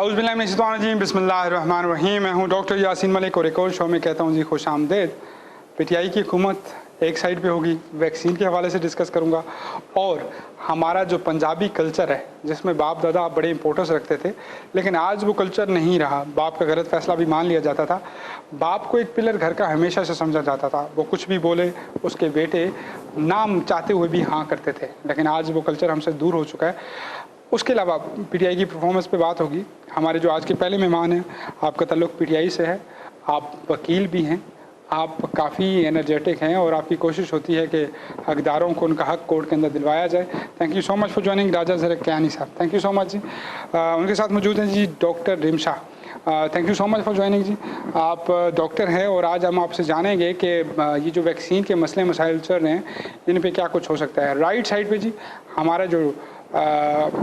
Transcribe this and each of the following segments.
औज़ बिल्लाहि मिनश शैतानिर रजीम बिस्मिल्लाहिर्रहमानिर्रहीम। मैं हूँ डॉक्टर यासीन मलिक और एक और शो में कहता हूँ जी खुश आमदेद। पीटीआई की हुकूमत एक साइड पे होगी, वैक्सीन के हवाले से डिस्कस करूँगा, और हमारा जो पंजाबी कल्चर है जिसमें बाप दादा बड़े इंपॉर्टेंस रखते थे, लेकिन आज वो कल्चर नहीं रहा। बाप का गलत फैसला भी मान लिया जाता था। बाप को एक पिलर घर का हमेशा से समझा जाता था। वो कुछ भी बोले उसके बेटे नाम चाहते हुए भी हाँ करते थे, लेकिन आज वो कल्चर हमसे दूर हो चुका है। उसके अलावा पीटीआई की परफॉर्मेंस पे बात होगी। हमारे जो आज के पहले मेहमान हैं, आपका ताल्लुक़ पीटीआई से है, आप वकील भी हैं, आप काफ़ी एनर्जेटिक हैं और आपकी कोशिश होती है कि हकदारों को उनका हक कोर्ट के अंदर दिलवाया जाए। Thank you so much for joining Raja Zarak Kaini sahab, thank you so much ji. उनके साथ मौजूद हैं जी doctor Rimsha, thank you so much for joining ji. आप डॉक्टर हैं और आज हम आपसे जानेंगे कि ये जो वैक्सीन के मसले मसाइल चल रहे हैं इन पे क्या कुछ हो सकता है। राइट साइड पे जी हमारा जो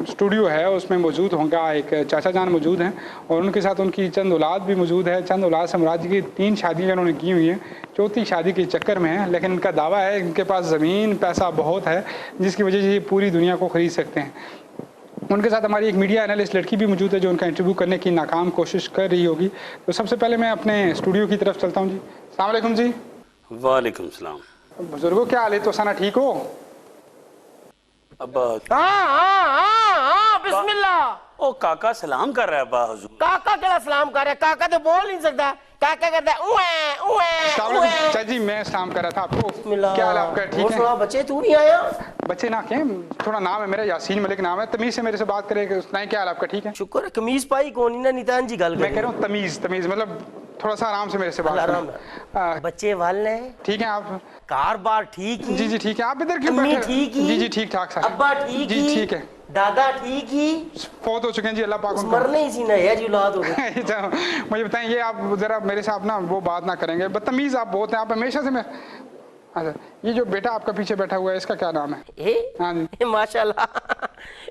स्टूडियो है उसमें मौजूद होगा एक चाचा जान मौजूद हैं और उनके साथ उनकी चंद औलाद भी मौजूद है। चंद औलाद से मुराद की 3 शादियाँ उन्होंने की हुई हैं, चौथी शादी के चक्कर में है, लेकिन इनका दावा है इनके पास ज़मीन पैसा बहुत है जिसकी वजह से ये पूरी दुनिया को ख़रीद सकते हैं। उनके साथ हमारी एक मीडिया एनालिस्ट लड़की भी मौजूद है जो उनका इंटरव्यू करने की नाकाम कोशिश कर रही होगी। तो सबसे पहले मैं अपने स्टूडियो की तरफ चलता हूँ जी। अस्सलाम वालेकुम जी। वालेकुम सलाम। बुजुर्गों क्या हाल है? तो सना ठीक हो? अब्बा बिस्मिल्लाह। ओ काका सलाम कर रहा है अब्बा हुजूर। काका क्या सलाम कर रहा है? काका तो बोल नहीं सकता। काका कहता है उए उए उए। चाचा जी मैं सलाम कर रहा था आपको। बिस्मिल्लाह। क्या हाल है आपका? ठीक है। बच्चे तू भी आया? बच्चे ना क्या, थोड़ा नाम है मेरा यासीन मलिक नाम है, तमीज से मेरे से बात करें। सुनाए क्या हाल आपका? ठीक है शुक्र है कमीज पाई कौन ही ना नितान जी गल मैं कह रहा हूँ तमीज तमीज मतलब थोड़ा सा आराम से मेरे से बात करें। बच्चे वाले ठीक है आप? कार बार ठीक ही? जी जी ठीक है। आप इधर क्यों अम्मी बैठे? ठीक ही? जी जी ठीक ठाक सर। अब्बा ठीक जी ही? ठीक है। दादा ठीक ही? फौत हो चुके हैं जी, अल्लाह पाक उनको मरने ही सी ना है जी औलाद हो गई। मुझे बताएं ये आप जरा मेरे साथ ना वो बात ना करेंगे, बदतमीज आप बहुत हैं। आप हमेशा से मैं अच्छा ये जो बेटा आपका पीछे बैठा हुआ है इसका क्या नाम है? हाँ जी माशाल्लाह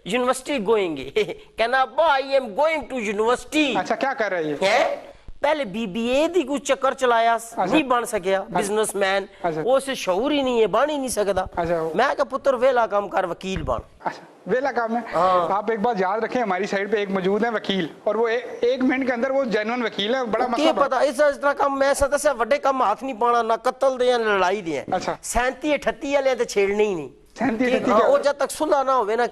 यूनिवर्सिटी गोइंग कहना अब्बा I am going to university. अच्छा क्या कर रहे हैं ये? पहले बीबीए दी कुछ चक्कर चलाया नहीं बन सकिया बिजनेसमैन, उसे शऊर ही नहीं है, बन ही नहीं सकता। मैं क्या पुत्र वेला काम कर वकील बन। अच्छा वेला काम है। आप एक बात याद रखें, हमारी साइड पे एक मौजूद है वकील और वो एक मिनट के अंदर वो जेन्युइन वकील है। बड़ा मसला पता इस तरह काम मैं सदा से बड़े काम हाथ नहीं पाना, ना कत्ल दे ना लड़ाई दे। अच्छा 37 38 वाले तो छेड़ने ही नहीं। 37 38 वो जब तक सुलह ना होवे ना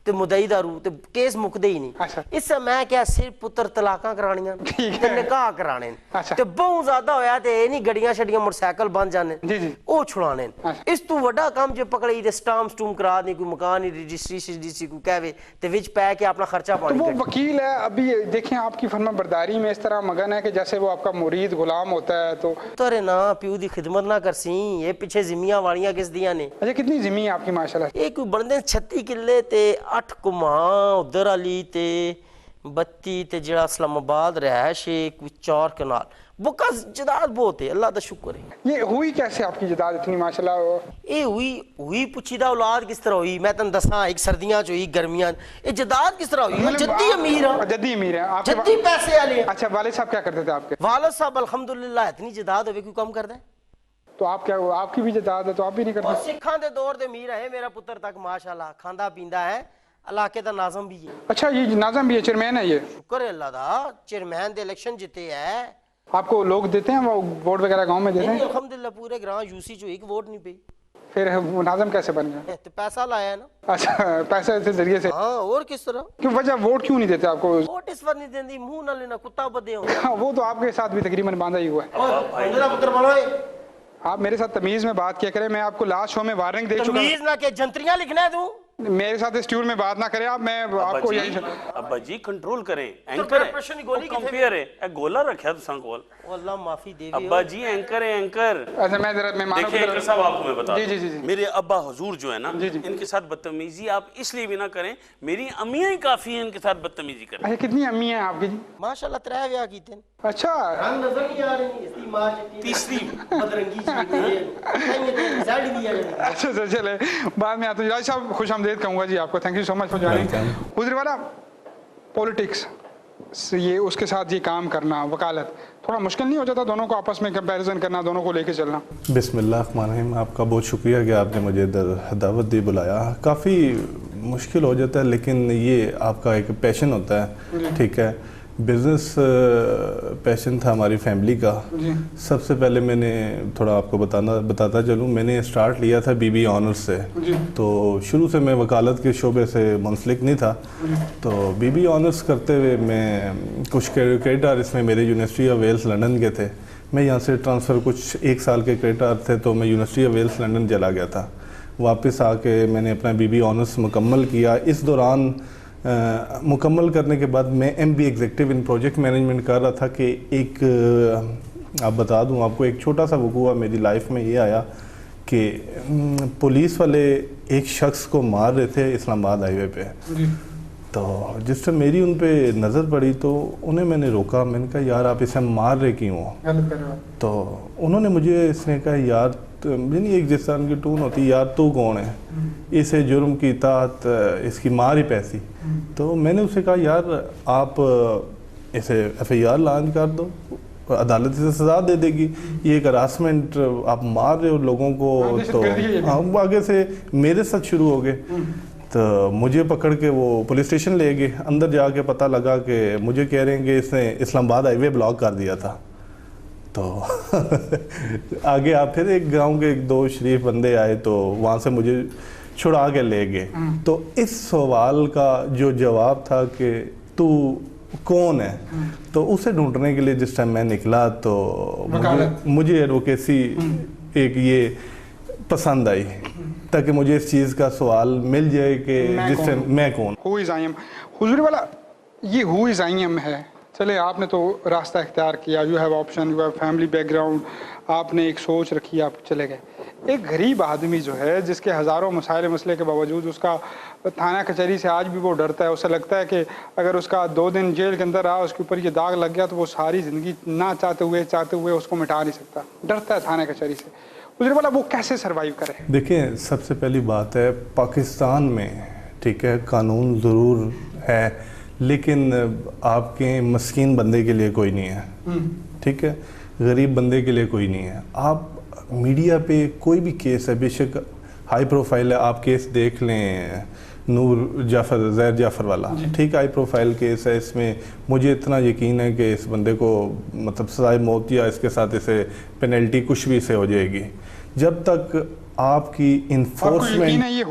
ते मुदई दा रू ते केस मुकदे ही नहीं। अच्छा इससे मैं क्या सिर्फ पुत्र तलाका करानियां ते निकाह कराने अच्छा ते बहुत ज्यादा होया ते ए नहीं गड्डियां छड़ियां मोटरसाइकिल बन जाने जी जी ओ छुड़ाने। इस तू वड्डा काम जे पकड़ी ते स्टाम्प स्टूम करा दे, कोई मकान रजिस्ट्री को कहवे ते विच पै के अपना खर्चा पानी। तो वो वकील है। अभी देखें आपकी फरमा बरदारी में इस तरह मगन है कि जैसे वो आपका मुरीद गुलाम होता है। तो तोरे ना प्यू दी खिदमत ना करसी, ये पीछे जिमियां वालियां किस दियां ने? अच्छा कितनी जमीन है आपकी? माशाल्लाह एक कोई बनदे 36 किले ते 8 कुमा उधर वाली ते 32 ते जेड़ा इस्लामाबाद रहायश कोई 4 कनाल वो का जदाद बहुत है। अल्लाह दा शुक्र है। ये हुई कैसे आपकी जदाद इतनी माशाल्लाह? ये हुई पुछीदा औलाद किस तरह हुई? मैं तन दसा एक सर्दियां च हुई गर्मियां ये जदाद किस तरह हुई? जद्दी अमीर है। जद्दी अमीर है आप? जद्दी पैसे वाले। अच्छा वालिद साहब क्या करते थे आपके? वालिद साहब अल्हम्दुलिल्लाह इतनी जदाद होवे कोई कम करदा है? तो आप क्या आपकी भी जदाद है तो आप भी नहीं करते? सिखां दे दौर दे अमीर है मेरा पुत्र तक माशाल्लाह, खांदा पींदा है, इलाके दा नाज़म भी है। अच्छा ये नाज़म भी है, चेयरमैन है ये? शुक्र है अल्लाह दा, चेयरमैन दे इलेक्शन जीते है। आपको लोग देते हैं वो वोट वगैरह गांव में देते हैं? अल्हम्दुलिल्लाह पूरे ग्राम यूसी जो एक वोट नहीं पे। फिर वो नाज़म कैसे बन गया? तो पैसा लाया ना। अच्छा पैसे के जरिए से? हाँ और किस तरह? क्यों वजह वोट क्यों नहीं देते आपको? वोट इस बार नहीं देंदी, मुंह ना लेना कुत्ता बदे हो। वो तो आपके साथ भी तकरीबन बांधा ही हुआ है। पुत्र बनाए आप मेरे साथ तमीज में बात किया करें। मैं आपको लास्ट शो में वार्निंग दे चुका हूं। तमीज ना के जंतरियां लिखना है तू। मेरे साथ इस ट्यून में बात ना करें आप। मैं आपको यही अब्बा जी कंट्रोल करें। एंकर है कंपेयर है गोला रखा तुसा कोल। अल्लाह माफी दे। अब्बा जी एंकर है एंकर। अच्छा मैं जरा मेहमानों देखिए एंकर साहब आपको मैं बता जी जी जी मेरे अब्बा हुजूर जो है ना इनके साथ बदतमीजी आप इसलिए भी ना करें, मेरी अम्मियां ही काफी हैं इनके साथ बदतमीजी करें। अच्छा कितनी अम्मी हैं आपकी जी? माशाल्लाह 3 ब्याह कीते। अच्छा रंग नजर नहीं आ रही इसकी मां तीसरी बदरंगी अच्छा चले बाद में आते हैं। साहब खुश आमदेद कहूँगा जी आपको। Thank you so much for joining. गुजरे वाला पॉलिटिक्स ये उसके साथ ये काम करना वकालत थोड़ा मुश्किल नहीं हो जाता? दोनों को आपस में कंपैरिजन करना, दोनों को लेके चलना? बिस्मिल्लाहिर्रहमानिर्रहीम। आपका बहुत शुक्रिया कि आपने मुझे इधर दावत दी, बुलाया। काफ़ी मुश्किल हो जाता है लेकिन ये आपका एक पैशन होता है, ठीक है। बिज़नेस पैशन था हमारी फैमिली का। सबसे पहले मैंने थोड़ा आपको बताता चलूँ, मैंने स्टार्ट लिया था बीबी ऑनर्स से। तो शुरू से मैं वकालत के शोबे से मुंसलिक नहीं था, तो बीबी ऑनर्स करते हुए मैं कुछ क्रेडिट इसमें मेरे यूनिवर्सिटी ऑफ वेल्स लंदन के थे। मैं यहाँ से ट्रांसफ़र कुछ 1 साल के क्रेडिट थे, तो मैं यूनिवर्सिटी ऑफ वेल्स लंदन चला गया था। वापस आके मैंने अपना बीबी ऑनर्स मुकम्मल किया। इस दौरान मुकम्मल करने के बाद मैं MBA एग्जीक्यूटिव इन प्रोजेक्ट मैनेजमेंट कर रहा था कि एक आप बता दूं आपको, एक छोटा सा वक़ूआ मेरी लाइफ में ये आया कि पुलिस वाले एक शख्स को मार रहे थे इस्लामाबाद हाईवे पे। तो जिस टाइम मेरी उन पे नज़र पड़ी तो उन्हें मैंने रोका। मैंने कहा यार आप इसे मार रहे क्यों हो? तो उन्होंने मुझे इसने कहा यार यानी एक जिस तरह की टून होती है, यार तू कौन है, इसे जुर्म की तात इसकी मार ही पैसी। तो मैंने उसे कहा यार आप इसे FIR लॉन्च कर दो, अदालत इसे सज़ा दे देगी, ये एक हरासमेंट आप मार रहे हो लोगों को। तो हम आगे से मेरे साथ शुरू हो गए। तो मुझे पकड़ के वो पुलिस स्टेशन ले गए। अंदर जाके पता लगा कि मुझे कह रहे हैं कि इसने इस्लामाबाद हाईवे ब्लॉक कर दिया था। तो आगे आप फिर एक गांव के 2 शरीफ बंदे आए, तो वहाँ से मुझे छुड़ा के ले गए। तो इस सवाल का जो जवाब था कि तू कौन है, तो उसे ढूंढने के लिए जिस टाइम मैं निकला तो मुझे एडवोकेसी एक ये पसंद आई, ताकि मुझे इस चीज़ का सवाल मिल जाए कि जिस टाइम मैं कौन। हु इज़ आई एम हुजूर वाला, ये हु इज़ आई एम है। चले आपने तो रास्ता इख्तियार किया, you have option, you have family background, आपने एक सोच रखी, आप चले गए। एक गरीब आदमी जो है जिसके हज़ारों मसाइल मसले के बावजूद उसका थाना कचहरी से आज भी वो डरता है। उसे लगता है कि अगर उसका 2 दिन जेल के अंदर रहा, उसके ऊपर ये दाग लग गया तो वो सारी ज़िंदगी ना चाहते हुए उसको मिटा नहीं सकता, डरता है थाना कचहरी से। उधर वाला वो कैसे सर्वाइव करे? देखिए सबसे पहली बात है, पाकिस्तान में ठीक है कानून ज़रूर है, लेकिन आपके मस्कीन बंदे के लिए कोई नहीं है, ठीक है, गरीब बंदे के लिए कोई नहीं है। आप मीडिया पे कोई भी केस है, बेशक हाई प्रोफाइल है, आप केस देख लें, नूर जाफ़र ज़ैर जाफ़र वाला, ठीक हाई प्रोफाइल केस है, इसमें मुझे इतना यकीन है कि इस बंदे को मतलब सज़ाए मौत या इसके साथ इसे पेनल्टी कुछ भी से हो जाएगी। जब तक आपकी इन्फोर्समेंट ये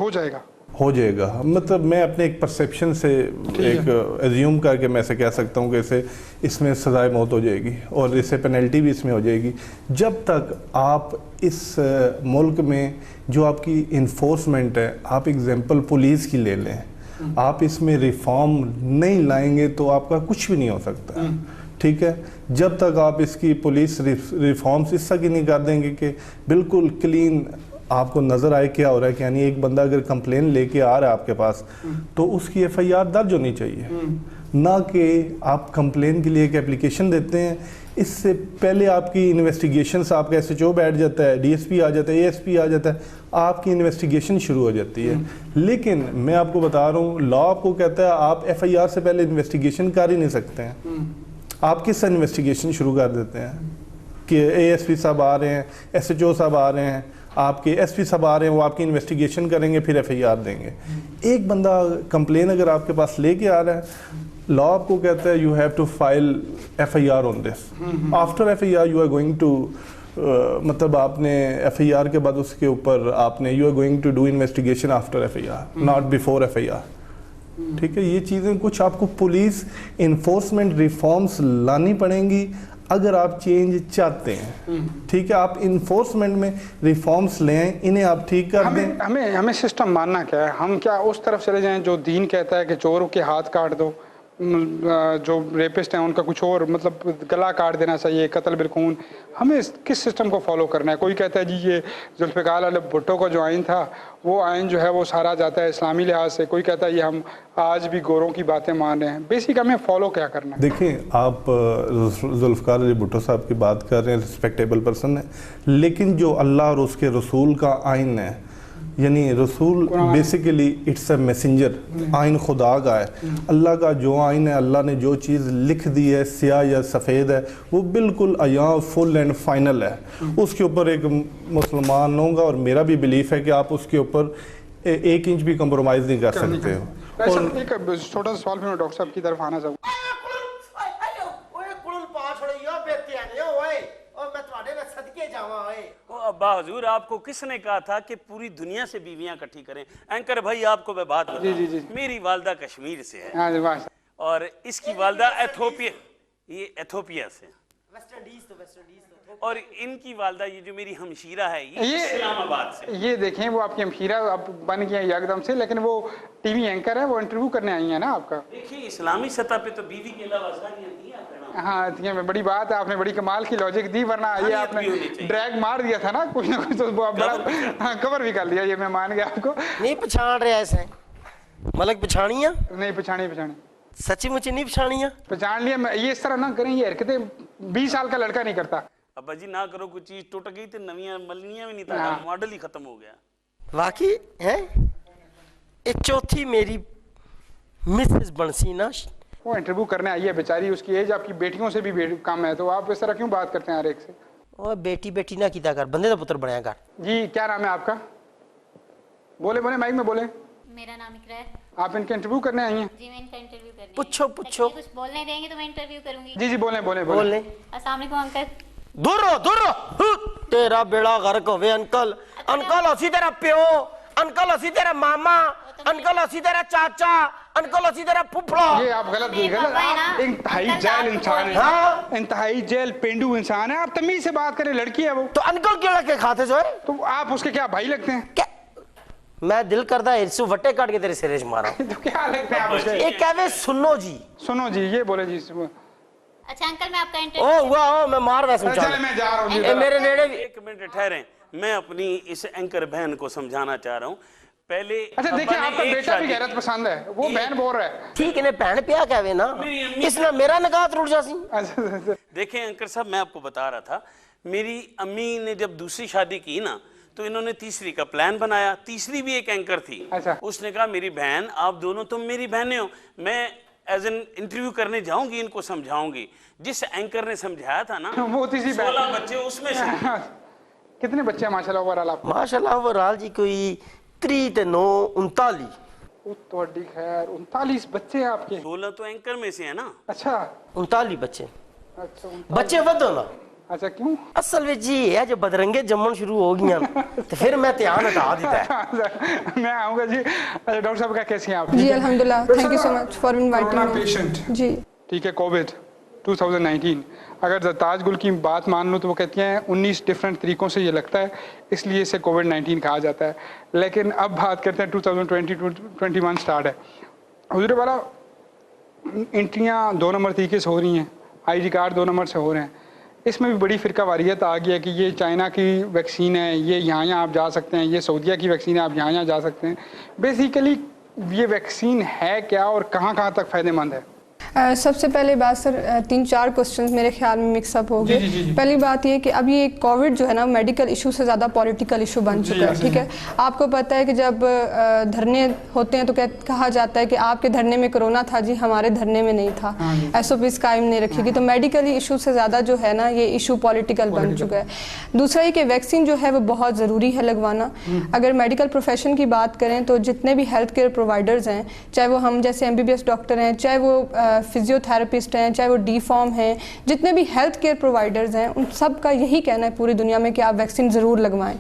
हो जाएगा, मतलब मैं अपने एक परसेप्शन से एक एज्यूम करके मैं ऐसे कह सकता हूँ कि इसमें सज़ाए मौत हो जाएगी और इसे पेनल्टी भी इसमें हो जाएगी। जब तक आप इस मुल्क में जो आपकी इन्फोर्समेंट है, आप एग्जांपल पुलिस की ले लें, आप इसमें रिफॉर्म नहीं लाएंगे तो आपका कुछ भी नहीं हो सकता, ठीक है। जब तक आप इसकी पुलिस रिफॉर्म्स इस तक ही नहीं कर देंगे कि बिल्कुल क्लीन आपको नज़र आए क्या हो रहा है, कि यानी एक बंदा अगर कंप्लेन लेके आ रहा है आपके पास तो उसकी FIR दर्ज होनी चाहिए, ना कि आप कंप्लेन के लिए एक एप्लीकेशन देते हैं, इससे पहले आपकी इन्वेस्टिगेशन से आपका SHO बैठ जाता है, DSP आ जाता है, ASP आ जाता है, आपकी इन्वेस्टिगेशन शुरू हो जाती है। लेकिन मैं आपको बता रहा हूँ, लॉ आपको कहता है आप FIR से पहले इन्वेस्टिगेशन कर ही नहीं सकते हैं। आप किस इन्वेस्टिगेशन शुरू कर देते हैं कि ASP साहब आ रहे हैं, SHO साहब आ रहे हैं, आपके SP साहब आ रहे हैं, वो आपकी इन्वेस्टिगेशन करेंगे, फिर FIR देंगे। एक बंदा कंप्लेन अगर आपके पास लेके आ रहा है, लॉ आपको कहता है you have to file FIR on this, after FIR you are going to मतलब आपने FIR के बाद उसके ऊपर आपने you are going to do investigation after FIR, not before FIR, ठीक है। ये चीज़ें कुछ आपको पुलिस इन्फोर्समेंट रिफॉर्म्स लानी पड़ेंगी अगर आप चेंज चाहते हैं, ठीक है। आप इन्फोर्समेंट में रिफॉर्म्स लें, इन्हें आप ठीक कर दें। हमें सिस्टम मानना क्या है? हम क्या उस तरफ चले जाएं जो दीन कहता है कि चोरों के हाथ काट दो, जो रेपिस्ट हैं उनका कुछ और मतलब गला काट देना चाहिए, कत्ल बिलखून? हमें किस सिस्टम को फॉलो करना है? कोई कहता है जी ये जुल्फ़िकार अली भुट्टो का जो आइन था वो आइन जो है वो सारा जाता है इस्लामी लिहाज से, कोई कहता है ये हम आज भी गोरों की बातें मान रहे हैं। बेसिक हमें फॉलो क्या करना है? देखिए आप जुल्फ़िकार अली भुट्टो साहब की बात कर रहे हैं, रिस्पेक्टेबल पर्सन है, लेकिन जो अल्लाह और उसके रसूल का आइन है, यानी रसूल बेसिकली इट्स अ मैसेंजर, आइन खुदा का है। अल्लाह का जो आइन है, अल्लाह ने जो चीज़ लिख दी है, स्याह या सफ़ेद है, वो बिल्कुल अया फुल एंड फाइनल है। उसके ऊपर एक मुसलमान होगा और मेरा भी बिलीफ है कि आप उसके ऊपर 1 इंच भी कंप्रोमाइज़ नहीं कर सकते हो। और एक छोटा सा सवाल फिर मैं डॉक्टर साहब की तरफ आना चाहूँगा। अब्बा हुजूर, आपको किसने कहा था कि पूरी दुनिया से बीवियां इकट्ठी करें? एंकर भाई आपको मैं बात बताऊं, जी। मेरी वालदा कश्मीर से है हाँ जी, माशा और इसकी वालदा एथोपिया से, और इनकी वालदा ये जो मेरी हमशीरा है ये इस्लामाबाद से। ये देखें वो आपकी हमशीरा अब बन गई है एकदम से, लेकिन वो टीवी एंकर है, वो इंटरव्यू करने आई है ना आपका। देखिए इस्लामी सतह पे तो बीवी के अलावा सारियां थी आपका। हाँ ठीक है, बड़ी बात है, आपने बड़ी कमाल की लॉजिक दी, वरना ये आपने ड्रैग मार दिया था ना कुछ ना कुछ, तो वो आप बड़ा हाँ कवर भी कर लिया, ये मैं मान गया आपको। नहीं पछाण रहा ऐसे मलक पछाणिया नहीं पछाणी सच्ची मुच्ची नहीं पछाणिया पहचान लिया मैं। ये इस तरह ना करें, ये हरकतें 20 साल का लड़का नहीं करता। अब्बा जी ना करो, कुछ चीज टूट गई तो नवियां मलनियां भी नहीं था, मॉडल ही खत्म हो गया। वाकई है। ये चौथी मेरी मिसेस बंसी ना, वो इंटरव्यू करने आई है बेचारी, उसकी एज आपकी बेटियों से भी कम है, तो आप इस तरह क्यों बात करते हैं हर एक से? और बेटी बेटी ना कीता कर, बंदे का पुत्र बनाया कर। जी क्या नाम है आपका? बोले माइक में बोले। मेरा नाम इकरा है। आप इनका इंटरव्यू करने आई हैं? जी मैं इनका इंटरव्यू करने पूछो कुछ बोलने देंगे तो मैं इंटरव्यू करूंगी। जी बोले बोलने। अस्सलाम वालेकुम अंकल। दूर रहो तेरा बेड़ा गर्क होवे अंकल। अंकल असी तेरा प्यो, अंकल असी तेरा मामा, अंकल असी तेरा चाचा, अंकल असी तेरा फुफड़ा। ये आप गलत आप इंतहाई जेल इंसान है। हाँ? इंतहाई जेल पेंडू इंसान है, आप तमीज से बात करें, लड़की है वो। तो अंकल क्यों के खाते जो है? तो आप उसके क्या भाई लगते हैं? क्या मैं दिल करदा इरसू वट्टे काट के तेरे सिरे च मारा। तो क्या लगते हैं आप उसके? ये कहवे सुनो जी ये बोले जी। अच्छा अंकल मैं आपका ओ इंटरव्यू हुआ मैं मार वैसे चल मैं जा रहा हूँ जी। मेरे नेड़े भी। एक मिनट ठहरें, मैं अपनी इस एंकर बहन को समझाना चाह रहा हूँ। पहले अच्छा देखिए, आपका बेटा भी गैरत पसंद है, वो बहन बोल रहा है। ठीक है भैन पिया कहवे ना, इसने मेरा निकाह टूट जासी। अच्छा देखें अंकर साहब, मैं आपको बता रहा था, मेरी अम्मी ने जब दूसरी शादी की ना तो इन्होंने तीसरी का प्लान बनाया। तीसरी भी एक एंकर थी। अच्छा। उसने कहा मेरी बहन, आप दोनों तुम मेरी बहनें हो, मैं एज एन इंटरव्यू करने जाऊंगी, इनको समझाऊंगी। जिस एंकर ने समझाया था ना, वो तीसरी 16 बच्चे उसमें से। कितने बच्चे हैं माशाल्लाह ओवरऑल आपको? माशाल्लाह ओवरऑल जी कोई 3 ते 9 39। तो खैर 39 बच्चे हैं आपके? 16 तो एंकर में से है ना। अच्छा 39 बच्चे। अच्छा बच्चे वधो ना। अच्छा क्यों? असल में जी है जो बदरंगे जम्मन शुरू हो गई तो फिर मैं ध्यान हटा दिता है। मैं आऊंगा जी। अच्छा डॉक्टर साहब का कैसी हैं आप? जी अल्हम्दुलिल्लाह, thank you so much for inviting me. Patient जी ठीक है, कोविड 2019। अगर जरताज गुल की बात मान लो तो वो कहती हैं 19 डिफरेंट तरीकों से ये लगता है, इसलिए इसे कोविड-19 कहा जाता है। लेकिन अब बात करते हैं 2020-21 स्टार्ट है। हुजूर वाला एंट्रियाँ 2 नंबर तरीके से हो रही हैं, ID कार्ड 2 नंबर से हो रहे हैं। इसमें भी बड़ी फ़िरका वारियत आ गई है कि ये चाइना की वैक्सीन है, ये यहाँ आप जा सकते हैं, ये सऊदीया की वैक्सीन है, आप यहाँ जा सकते हैं। बेसिकली ये वैक्सीन है क्या और कहाँ तक फ़ायदेमंद है? सबसे पहले बात सर 3-4 क्वेश्चंस मेरे ख्याल में मिक्सअप हो गए। पहली बात ये कि अब ये कोविड जो है ना मेडिकल इशू से ज़्यादा पॉलिटिकल इशू बन चुका है। ठीक है, आपको पता है कि जब धरने होते हैं तो कहा जाता है कि आपके धरने में कोरोना था जी, हमारे धरने में नहीं था। SOPs कायम नहीं रखेगी। तो मेडिकली इशू से ज़्यादा जो है ना ये इशू पॉलिटिकल बन चुका है। दूसरा ये कि वैक्सीन जो है वो बहुत ज़रूरी है लगवाना। अगर मेडिकल प्रोफेशन की बात करें तो जितने भी हेल्थ केयर प्रोवाइडर्स हैं, चाहे वो हम जैसे MBBS डॉक्टर हैं, चाहे वो फिजियोथेरेपिस्ट हैं, चाहे वो D.Pharm हैं, जितने भी हेल्थ केयर प्रोवाइडर्स हैं, उन सब का यही कहना है पूरी दुनिया में कि आप वैक्सीन ज़रूर लगवाएं।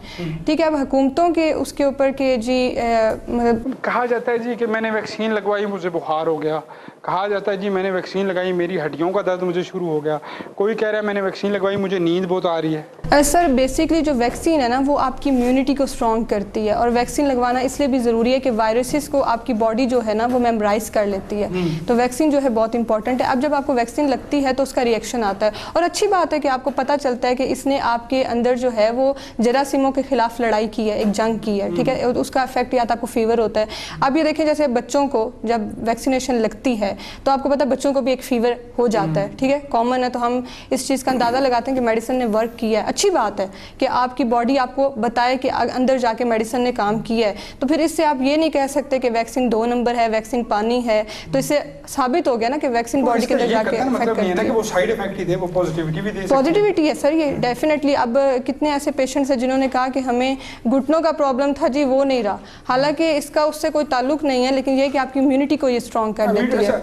ठीक है, अब हुकूमतों के उसके ऊपर कि जी मतलब कहा जाता है जी कि मैंने वैक्सीन लगवाई मुझे बुखार हो गया, कहा जाता है जी मैंने वैक्सीन लगाई मेरी हड्डियों का दर्द मुझे शुरू हो गया, कोई कह रहा है मैंने वैक्सीन लगवाई मुझे नींद बहुत आ रही है। सर बेसिकली जो वैक्सीन है ना वो आपकी इम्यूनिटी को स्ट्रॉन्ग करती है, और वैक्सीन लगवाना इसलिए भी ज़रूरी है कि वायरसेस को आपकी बॉडी जो है ना वो मेमोराइज कर लेती है। तो वैक्सीन जो है बहुत इंपॉर्टेंट है। अब जब आपको वैक्सीन लगती है तो उसका रिएक्शन आता है, और अच्छी बात है कि आपको पता चलता है कि इसने आपके अंदर जो है वो जरासीमों के खिलाफ लड़ाई की है, एक जंग की है। ठीक है, उसका इफेक्ट या तो आपको फीवर होता है। अब ये देखें जैसे बच्चों को जब वैक्सीनेशन लगती है तो आपको पता है बच्चों को भी एक फीवर हो जाता है। ठीक है, कॉमन है। तो हम इस चीज़ का अंदाज़ा लगाते हैं कि मेडिसिन ने वर्क किया है। अच्छी बात है कि आपकी बॉडी आपको बताए कि अंदर जाके मेडिसिन ने काम किया है। तो फिर इससे आप ये नहीं कह सकते कि वैक्सीन 2 नंबर है, वैक्सीन पानी है। तो इससे साबित हो गया ना कि वैक्सीन बॉडी के अंदर जाके मतलब नहीं है ना कि वो साइड इफेक्ट ही दे, वो पॉजिटिविटी भी दे सकती है। पॉजिटिविटी है सर ये डेफिनेटली। अब कितने ऐसे पेशेंट्स हैं जिन्होंने कहा कि हमें घुटनों का प्रॉब्लम था जी, वो नहीं रहा। हालांकि इसका उससे कोई ताल्लुक नहीं है, लेकिन ये कि आपकी इम्यूनिटी को ये स्ट्रॉन्ग कर देती है।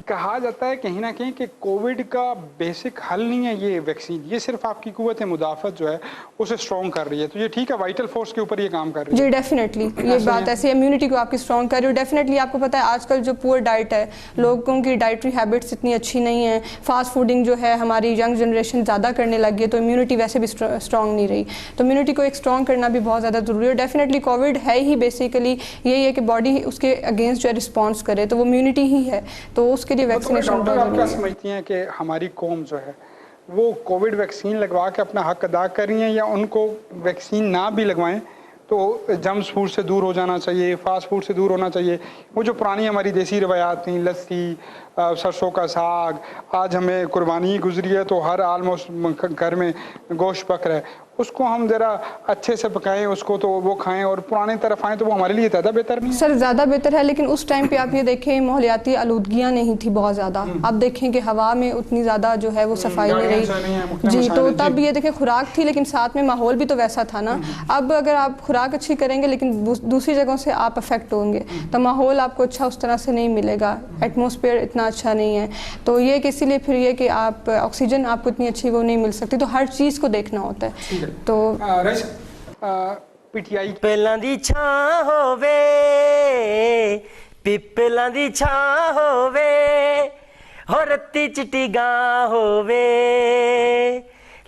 कहा जाता है कहीं ना कहीं कि कोविड का बेसिक हल नहीं है ये वैक्सीन, ये सिर्फ आपकी कुव्वत मुदाफ़त जो है उसे स्ट्रॉन्ग कर रही है, तो ये ठीक है, वाइटल फोर्स के ऊपर ये काम कर रही है। जी डेफिनेटली ये बात ऐसी, इम्यूनिटी को आपकी स्ट्रॉन्ग कर रही है। डेफिनेटली आपको पता है आजकल जो पुअर डाइट है, लोगों की डाइटरी हैबिट्स इतनी अच्छी नहीं है, फास्ट फूडिंग जो है हमारी यंग जनरेशन ज़्यादा करने लगी है, तो इम्यूनिटी वैसे भी स्ट्रॉन्ग नहीं रही, तो इम्यूनिटी को एक स्ट्रॉन्ग करना भी बहुत ज़्यादा ज़रूरी है। डेफिनेटली कोविड है ही बेसिकली यही है कि बॉडी उसके अगेंस्ट जो है रिस्पॉन्स करे, तो वो इम्यूनिटी ही है, तो उसके लिए वैक्सीनेशन डॉक्टर आप क्या समझती हैं कि हमारी कौम जो है वो कोविड वैक्सीन लगवा के अपना हक अदा कर रही हैं, या उनको वैक्सीन ना भी लगवाएं तो जंक फूड से दूर हो जाना चाहिए, फास्ट फूड से दूर होना चाहिए? वो जो पुरानी हमारी देसी रवायात थी, लस्सी, सरसों का साग, आज हमें कुर्बानी गुजरी है तो हर आलमोस्ट घर में गोश्त पक रहा है, उसको हम ज़रा अच्छे से पकाएं उसको तो वो खाएं और पुराने तरफ आएँ तो वो हमारे लिए ज़्यादा बेहतर नहीं है? सर ज़्यादा बेहतर है, लेकिन उस टाइम पे आप ये देखें माहौलियाती आलूदगियाँ नहीं थी बहुत ज़्यादा। अब देखें कि हवा में उतनी ज़्यादा जो है वो सफाई नहीं रही जी, तो तब ये देखें खुराक थी लेकिन साथ में माहौल भी तो वैसा था ना। अब अगर आप खुराक अच्छी करेंगे लेकिन दूसरी जगहों से आप अफेक्ट होंगे तो माहौल आपको अच्छा उस तरह से नहीं मिलेगा, एटमॉस्फेयर इतना अच्छा नहीं है, तो ये कि इसीलिए फिर ये कि आप ऑक्सीजन आपको इतनी अच्छी वो नहीं मिल सकती, तो हर चीज़ को देखना होता है। तो पीटीआई ਪਹਿਲਾਂ ਦੀ ਛਾਂ ਹੋਵੇ ਪਿੱਪਲਾਂ ਦੀ ਛਾਂ ਹੋਵੇ ਹੋ ਰੱਤੀ ਚਿੱਟੀ ਗਾਂ ਹੋਵੇ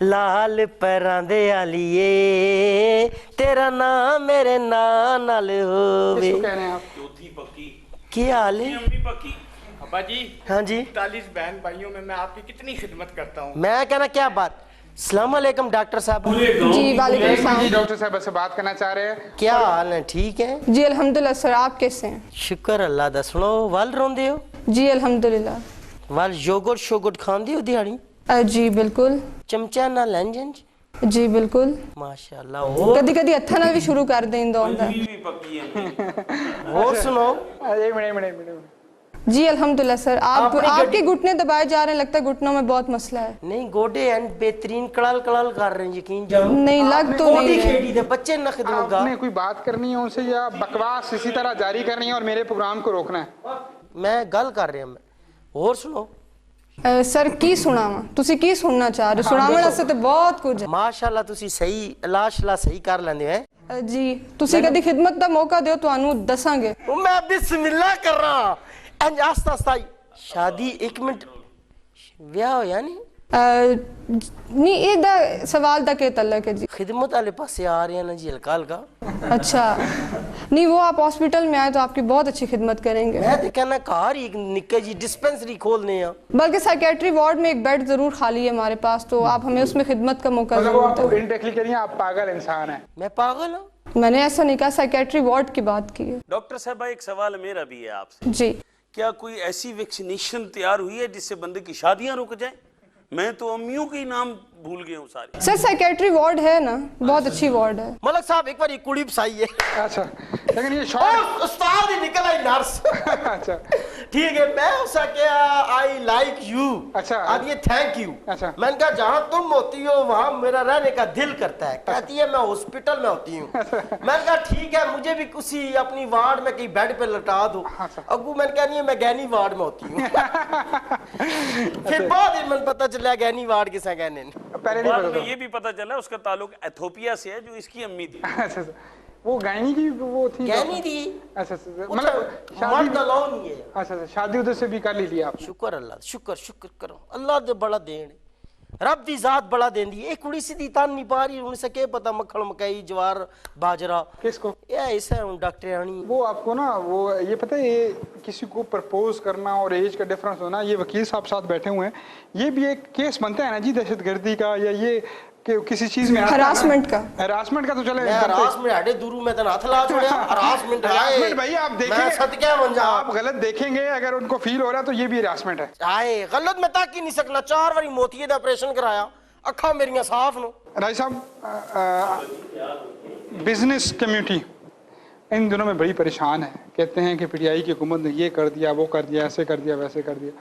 ਲਾਲ ਪਰਾਂ ਦੇ ਆਲੀਏ ਤੇਰਾ ਨਾਂ ਮੇਰੇ ਨਾਂ ਨਾਲ ਹੋਵੇ। किसको कह रहे हैं आप? चौथी पक्की ਕੀ ਹਾਲ है? अम्मी पक्की। अब्बा जी, हाँ जी, 40 बहन भाइयों में मैं आपकी कितनी खिदमत करता हूँ। मैं कहना क्या बात। अस्सलाम वालेकुम डॉक्टर साहब। जी वालेकुम जी अस्सलाम। डॉक्टर साहब से बात करना चाह रहे हैं। क्या हाल है? ठीक है जी अल्हम्दुलिल्लाह सर, आप कैसे हैं? शुक्र अल्लाह दा। सुनो वल रोंदे हो? जी अल्हम्दुलिल्लाह। वल योगर्ट शोगर्ट खांदे हो दिहाड़ी? जी बिल्कुल। चमचा ना लंजन? जी बिल्कुल। माशाल्लाह। और कदी कदी हत्था नाल भी शुरू कर दें दौड़ दा। भी पक्की है। और सुनो एक मिनट जी अल्हम्दुलिल्लाह सर, आप अपनी आपके घुटने दबाए जा रहे हैं, लगता है घुटनों में बहुत मसला है। नहीं गोडे एंड बेहतरीन कड़ल कड़ल कर रहे हैं, यकीन जानो। नहीं लग तो गोडी नहीं रहे। खेड़ी दे बच्चे न खिदमत का। आपने कोई बात करनी है उनसे या बकवास इसी तरह जारी करनी है और मेरे प्रोग्राम को रोकना है? मैं गल कर रहा मैं। और सुनो सर की सुनावा, तुसी की सुनना चाह रहे हो? सुनावन वास्ते तो बहुत कुछ है। माशाल्लाह तुसी सही लाशला सही कर लेंदे हैं जी, तुसी कदी खिदमत दा मौका दियो ਤੁਹਾਨੂੰ दसांगे। मैं बिस्मिल्लाह कर रहा एंड आस्ता आस्ता शादी। एक मिनट ब्याह होया नहीं? नहीं ਇਹਦਾ सवाल ਦਾ क्या तल्लक है जी? खिदमत वाले पास से आ रहे हैं ना जी, हल्का हल्का। अच्छा नहीं, वो आप हॉस्पिटल में आए तो आपकी बहुत अच्छी खिदमत करेंगे। मैं तो कहना कार ही एक निक्के जी डिस्पेंसरी खोलने हैं। बल्कि साइकेट्री वार्ड में एक बेड जरूर खाली है हमारे पास, तो आप हमें उसमें खिदमत का मौका मतलब जरूर आपको दें। इनटेकली करिए, आप पागल इंसान हैं। मैं पागल हूँ? मैंने ऐसा नहीं कहा, साइकेट्री वार्ड की बात की है। डॉक्टर साहब एक सवाल मेरा भी है आपसे, जी क्या कोई ऐसी वैक्सीनेशन तैयार हुई है जिससे बंदे की शादियां रुक जाएं? मैं तो अम्मियों के ही नाम भूल गया हूँ सारे। सर साइकेट्री वार्ड है ना, बहुत अच्छी वार्ड है। मलक साहब एक बार ये कुड़ी फसाई है। अच्छा लेकिन ये और शॉर्ट उस्ताद ही निकल आई नर्स। अच्छा ठीक है, मैं उसका क्या आई लाइक यू। अच्छा। अब ये थैंक यू। अच्छा। मैंने कहा जहाँ तुम होती हो वहाँ मेरा रहने का दिल करता है। कहती है मैं हॉस्पिटल में होती हूँ। मैंने कहा ठीक है, मुझे भी किसी अपनी वार्ड में कहीं बेड पे लटा दो। अबू मैंने कहा नहीं मैं गैनी वार्ड में होती हूँ। फिर बाद में मैंने पता चला गैनी वार्ड किसा कहने। पहले नहीं बाद पता में ये भी पता चला उसका ताल्लुक एथोपिया से है जो इसकी अम्मी थी। था। अच्छा वो गायनी की वो थी? गैनी थी। अच्छा मतलब मर्द अलाउ नहीं है। अच्छा शादी उधर से भी कर ली आपने? शुक्र अल्लाह, शुक्र शुक्र करो अल्लाह दे बड़ा देन रब दी जात बड़ा देंदी। एक कुड़ी सीधी तान नहीं पा रही, उनसे क्या पता मक्खन मकई ज्वार बाजरा किसको? ये ऐसा है डॉक्टर रानी। वो आपको ना वो ये पता है, ये किसी को प्रपोज करना और एज का डिफरेंस होना, ये वकील साहब साथ बैठे हुए हैं, ये भी एक केस बनता है ना जी दहशतगर्दी का, या ये कि किसी चीज में हरासमेंट का। हरासमेंट का तो चले मैं हरासमेंट हटे दूरू में तन हाथ ला छोड़या। हरासमेंट हरासमेंट भाई आप मैं देखें, सदके बन जा। आप गलत देखेंगे अगर उनको फील हो रहा है तो ये भी हरासमेंट है। आए गलत में ताक ही नहीं सकना। 4 बारी मोतिये दा ऑपरेशन कराया, अखा मेरियां साफ नो। राय साहब बिजनेस कम्युनिटी इन दिनों में बड़ी परेशान है, कहते हैं कि पीटीआई की हुकूमत ने ये कर दिया वो कर दिया, ऐसे कर दिया वैसे कर दिया,